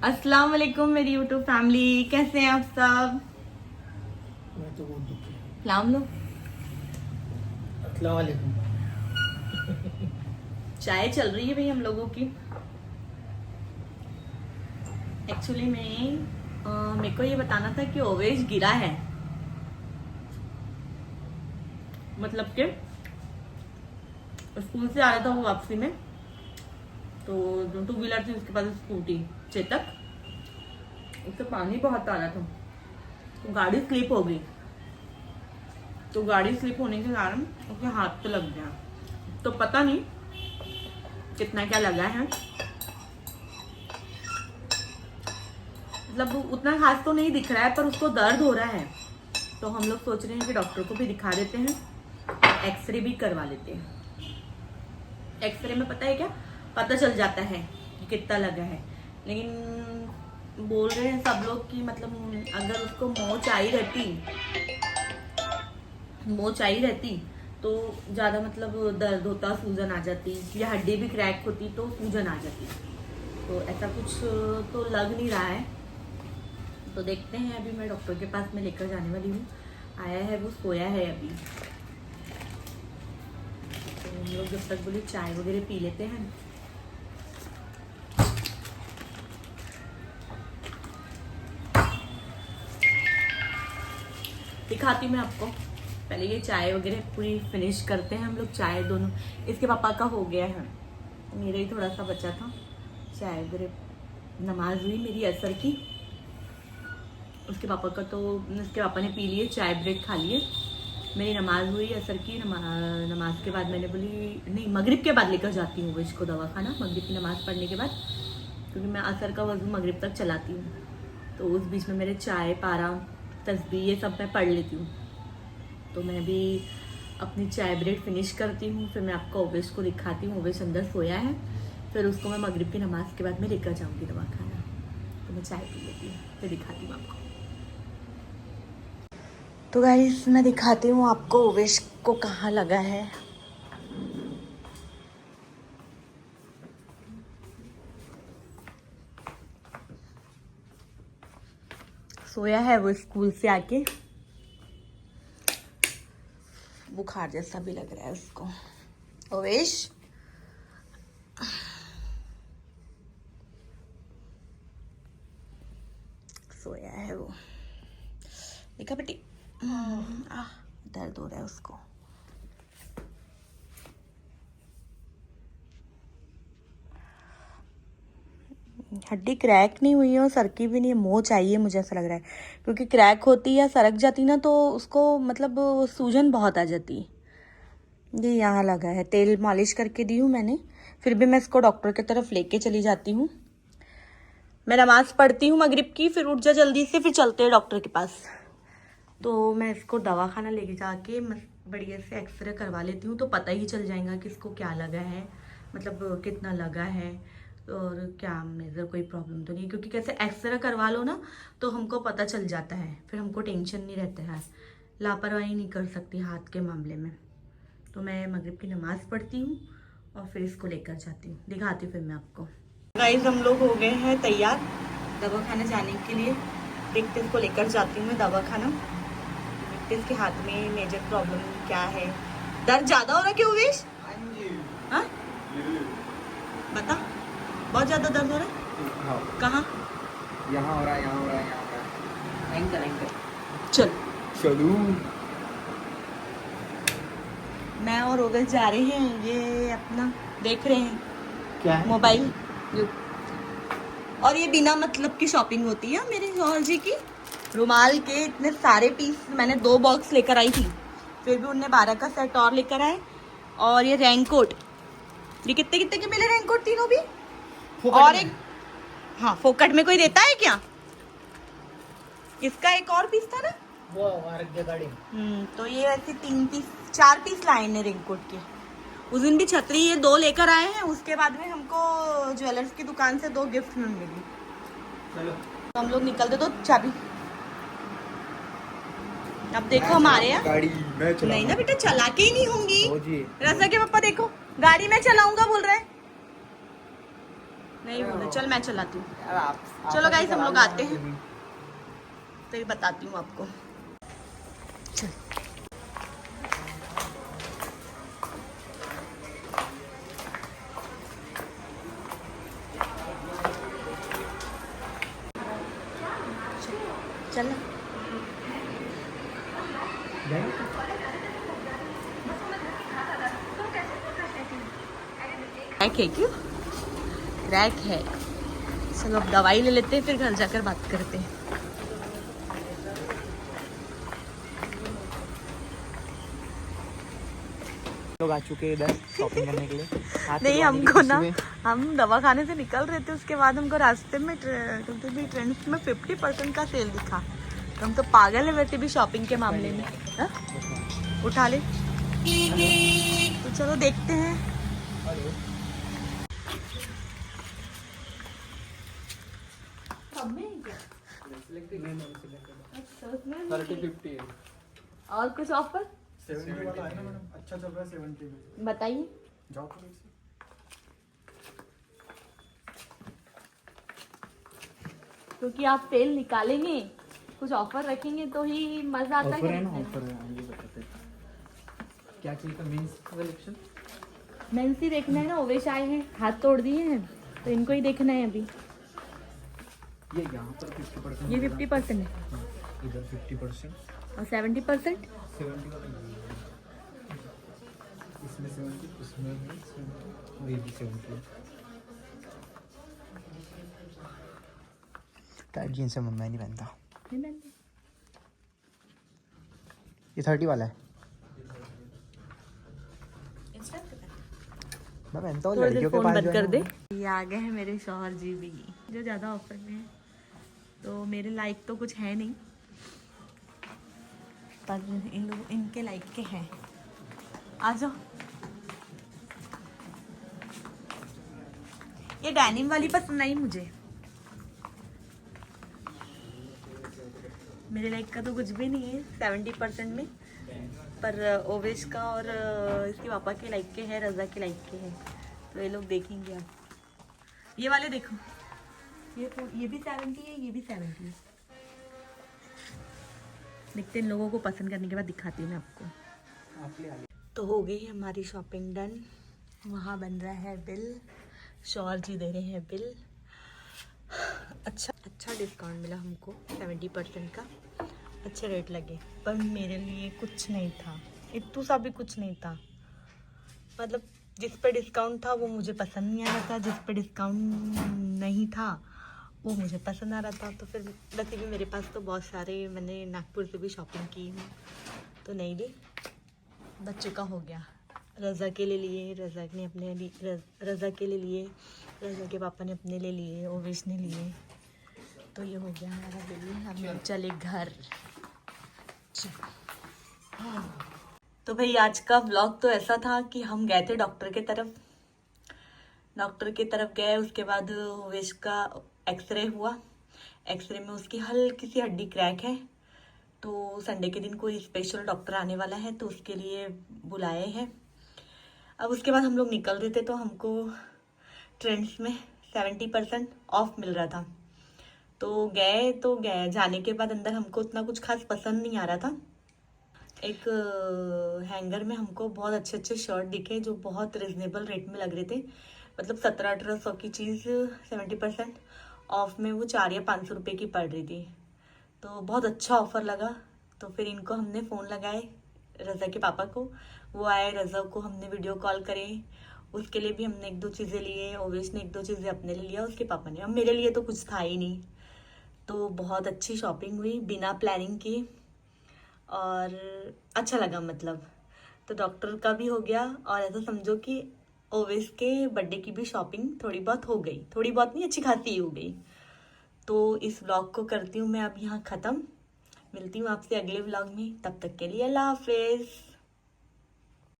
अस्सलाम वालेकुम मेरी यूट्यूब फैमिली, कैसे हैं आप सब? मैं तो बहुत दुखी हूँ। सलाम लो। अस्सलाम वालेकुम। चाय चल रही है भाई हम लोगों की। एक्चुअली मेरे को ये बताना था कि ओवेश गिरा है, मतलब कि स्कूल से आ रहा था वो वापसी में, तो जो टू व्हीलर थी उसके पास स्कूटी चेतक, उससे पानी बहुत आ रहा था तो गाड़ी स्लिप हो गई। तो गाड़ी स्लिप होने के कारण उसके हाथ पे लग गया। तो पता नहीं कितना क्या लगा है, मतलब उतना खास तो नहीं दिख रहा है पर उसको दर्द हो रहा है। तो हम लोग सोच रहे हैं कि डॉक्टर को भी दिखा देते हैं और एक्सरे भी करवा लेते हैं। एक्सरे में पता है क्या पता चल जाता है कि कितना लगा है, लेकिन बोल रहे हैं सब लोग कि मतलब अगर उसको मोच आई रहती तो ज़्यादा मतलब दर्द होता, सूजन आ जाती या हड्डी भी क्रैक होती तो सूजन आ जाती। तो ऐसा कुछ तो लग नहीं रहा है। तो देखते हैं, अभी मैं डॉक्टर के पास में लेकर जाने वाली हूँ। आया है वो सोया है अभी, तो हम लोग जब तक बोले चाय वगैरह पी लेते हैं। दिखाती मैं आपको, पहले ये चाय वगैरह पूरी फिनिश करते हैं हम लोग। चाय दोनों, इसके पापा का हो गया है, मेरा ही थोड़ा सा बचा था। चाय वगैरह, नमाज हुई मेरी असर की, उसके पापा का तो उसके पापा ने पी लिए, चाय ब्रेड खा लिए। मेरी नमाज हुई असर की। नमाज के बाद मैंने बोली नहीं, मगरिब के बाद लेकर जाती हूँ इसको दवाखाना, मगरिब की नमाज पढ़ने के बाद, क्योंकि मैं असर का वजू मगरिब तक चलाती हूँ। तो उस बीच में मेरे चाय, पारा, तस्बीह ये सब मैं पढ़ लेती हूँ। तो मैं भी अपनी चाय ब्रेड फिनिश करती हूँ, फिर मैं आपको ओवेश को दिखाती हूँ। ओवेश अंदर सोया है, फिर उसको मैं मगरिब की नमाज के बाद में लेकर जाऊँगी दवाखाना। तो मैं चाय पी लेती हूँ, फिर दिखाती हूँ आपको। तो गाइस मैं दिखाती हूँ आपको ओवेश को कहाँ लगा है। सोया है वो स्कूल से आके, बुखार जैसा भी लग रहा है उसको। ओवेश सोया है वो, देखा बेटी? दर्द हो रहा है उसको। हड्डी क्रैक नहीं हुई है और सरकी भी नहीं है, मोच आई है मुझे ऐसा लग रहा है, क्योंकि क्रैक होती या सरक जाती ना तो उसको मतलब सूजन बहुत आ जाती। ये यहाँ लगा है, तेल मालिश करके दी हूँ मैंने, फिर भी मैं इसको डॉक्टर की तरफ लेके चली जाती हूँ। मैं नमाज पढ़ती हूँ मगरिब की, फिर उठ जा जल्दी से, फिर चलते हैं डॉक्टर के पास। तो मैं इसको दवाखाना लेके जाके बढ़िया से एक्सरे करवा लेती हूँ, तो पता ही चल जाएगा कि इसको क्या लगा है, मतलब कितना लगा है और क्या मेजर कोई प्रॉब्लम तो नहीं। क्योंकि कैसे एक्सरे करवा लो ना तो हमको पता चल जाता है, फिर हमको टेंशन नहीं रहता है, लापरवाही नहीं कर सकती हाथ के मामले में। तो मैं मगरिब की नमाज़ पढ़ती हूँ और फिर इसको लेकर जाती हूँ, दिखाती हूँ फिर मैं आपको। गाइस हम लोग हो गए हैं तैयार दवाखाना जाने के लिए। देखते इसको लेकर जाती हूँ मैं दवाखाना, देखते इसके हाथ में मेजर प्रॉब्लम क्या है। दर्द ज़्यादा हो रहा क्यों वेश? हाँ बता, बहुत ज़्यादा दर्द हो रहा है? हाँ। कहाँ? यहाँ हो रहा है, यहाँ हो रहा है, यहाँ हो रहा है। एंकर चल चलू। मैं और ओवेश जा रहे हैं, ये अपना देख रहे हैं क्या है? मोबाइल। और ये बिना मतलब की शॉपिंग होती है मेरे जौहर जी की। रुमाल के इतने सारे पीस, मैंने 2 बॉक्स लेकर आई थी, फिर भी उनने 12 का सेट और लेकर आए। और ये रेनकोट, ये कितने कितने के मिले रेनकोट तीनों भी? और एक, हाँ फोकट में कोई देता है क्या? इसका एक और पीस था ना वो आरोग्य गाड़ी। तो ये ऐसे 4 पीस लाए ने रेनकोट के। उस दिन भी छतरी ये 2 लेकर आए हैं, उसके बाद में हमको ज्वेलर्स की दुकान से 2 गिफ्ट में मिली। चलो तो हम लोग निकलते, तो चाबी अब देखो हमारे यहाँ गाड़ी मैं चला नहीं ना बेटा, चला के ही नहीं होंगी। जी। रजा के पापा देखो गाड़ी मैं चलाऊंगा बोल रहे हैं। नहीं बोले, चल मैं चलाती हूँ। यार आप चलो गाइस, हम चला लोग लो आते हैं। कभी। तो ये बताती हूँ आपको। चल। चल। क्रैक है क्यों? क्रैक है। चलो अब दवाई ले लेते हैं, फिर घर जाकर बात करते हैं। लोग आ चुके हैं इधर शॉपिंग करने के लिए। हाथ नहीं, धोने की हमको खुशी ना, में। हम दवा खाने से निकल रहे थे, उसके बाद हमको रास्ते में ट्रेंड्स में 50% का सेल दिखा। तो हम तो पागल है वैसे भी शॉपिंग के मामले में। हाँ? उठा ले। तो चलो देखते हैं। और कुछ ऑफर 70 वाला है ना मैडम, अच्छा चल रहा है 70 में। बताइए। जाओ तो देखिए। क्योंकि आप सेल निकालेंगे, कुछ ऑफर रखेंगे तो ही मजा आता ऑफर है है। ना, ऑफर है, ये बताते हैं। क्या चाहिए था? Men's collection. मेंस ही देखना है ना, ओवेश आए हैं, हाथ तोड़ दिए हैं, तो इनको ही देखना है अभी। ये यहाँ पर 50%। ये 50% है इधर 50% और 70%। 70 वाला ये है। इसमें 70, इसमें भी 70 और ये भी 70। टाइट जीन्स है, मैं नहीं पहनता। ये 30 वाला है, मैं पहनता हूँ। थोड़ी देर लड़कियों के फोन पास बंद जो कर है दे। ना, ये आ गए हैं मेरे शौहर जी भी, जो ज़्यादा ऑफर में है। तो मेरे लाइक तो कुछ है नहीं, पर इन लोग इनके लाइक के हैं। आ जाओ। ये डेनिम वाली पसंद आई मुझे। मेरे लाइक का तो कुछ भी नहीं है 70% में, पर ओवेश का और इसके पापा के लाइक के हैं, रजा के लाइक के हैं। तो ये लोग देखेंगे आप। ये वाले देखो, ये भी 70 है, ये भी 70 है। देखते हैं, इन लोगों को पसंद करने के बाद दिखाती हूँ मैं आपको। तो हो गई हमारी शॉपिंग डन। वहाँ बन रहा है बिल, शौहर जी दे रहे हैं बिल। अच्छा डिस्काउंट मिला हमको 70% का, अच्छे रेट लगे। पर मेरे लिए कुछ नहीं था, इतू सा भी कुछ नहीं था। मतलब जिस पे डिस्काउंट था वो मुझे पसंद नहीं आ रहा था, जिस पे डिस्काउंट नहीं था वो मुझे पसंद आ रहा था। तो फिर वैसे भी मेरे पास तो बहुत सारे, मैंने नागपुर से भी शॉपिंग की हूँ, तो नहीं ली। बच्चों का हो गया, रज़ा के लिए लिए, रज़ा ने अपने लिए, रज़ा के लिए लिए, रज़ा के पापा ने अपने लिए लिए, ओवेश ने लिए। तो ये हो गया हमारा बिल। अब हम चले घर। तो भाई आज का व्लॉग तो ऐसा था कि हम गए थे डॉक्टर की तरफ गए। उसके बाद ओवेश का एक्सरे हुआ। एक्सरे में उसकी हल्की सी हड्डी क्रैक है। तो संडे के दिन कोई स्पेशल डॉक्टर आने वाला है, तो उसके लिए बुलाए हैं। अब उसके बाद हम लोग निकल रहे थे, तो हमको ट्रेंड्स में 70% ऑफ मिल रहा था। तो गए जाने के बाद अंदर हमको उतना कुछ खास पसंद नहीं आ रहा था। एक हैंगर में हमको बहुत अच्छे अच्छे शर्ट दिखे, जो बहुत रिजनेबल रेट में लग रहे थे। मतलब 1700-1800 की चीज़ 70% ऑफ में वो 400 या 500 रुपये की पड़ रही थी। तो बहुत अच्छा ऑफर लगा। तो फिर इनको हमने फ़ोन लगाए, रज़ा के पापा को, वो आए। रज़ा को हमने वीडियो कॉल करे, उसके लिए भी हमने 1-2 चीज़ें लिए। ओवेश ने 1-2 चीज़ें अपने लिए लिया, उसके पापा ने। अब मेरे लिए तो कुछ था ही नहीं। तो बहुत अच्छी शॉपिंग हुई बिना प्लानिंग की, और अच्छा लगा मतलब। तो डॉक्टर का भी हो गया, और ऐसा समझो कि ओवेश के बर्थडे की भी शॉपिंग थोड़ी बहुत हो गई। थोड़ी बहुत नहीं, अच्छी खासी हो गई। तो इस व्लॉग को करती हूँ मैं अब यहाँ ख़त्म। मिलती हूँ आपसे अगले व्लॉग में, तब तक के लिए अल्लाह हाफिज़।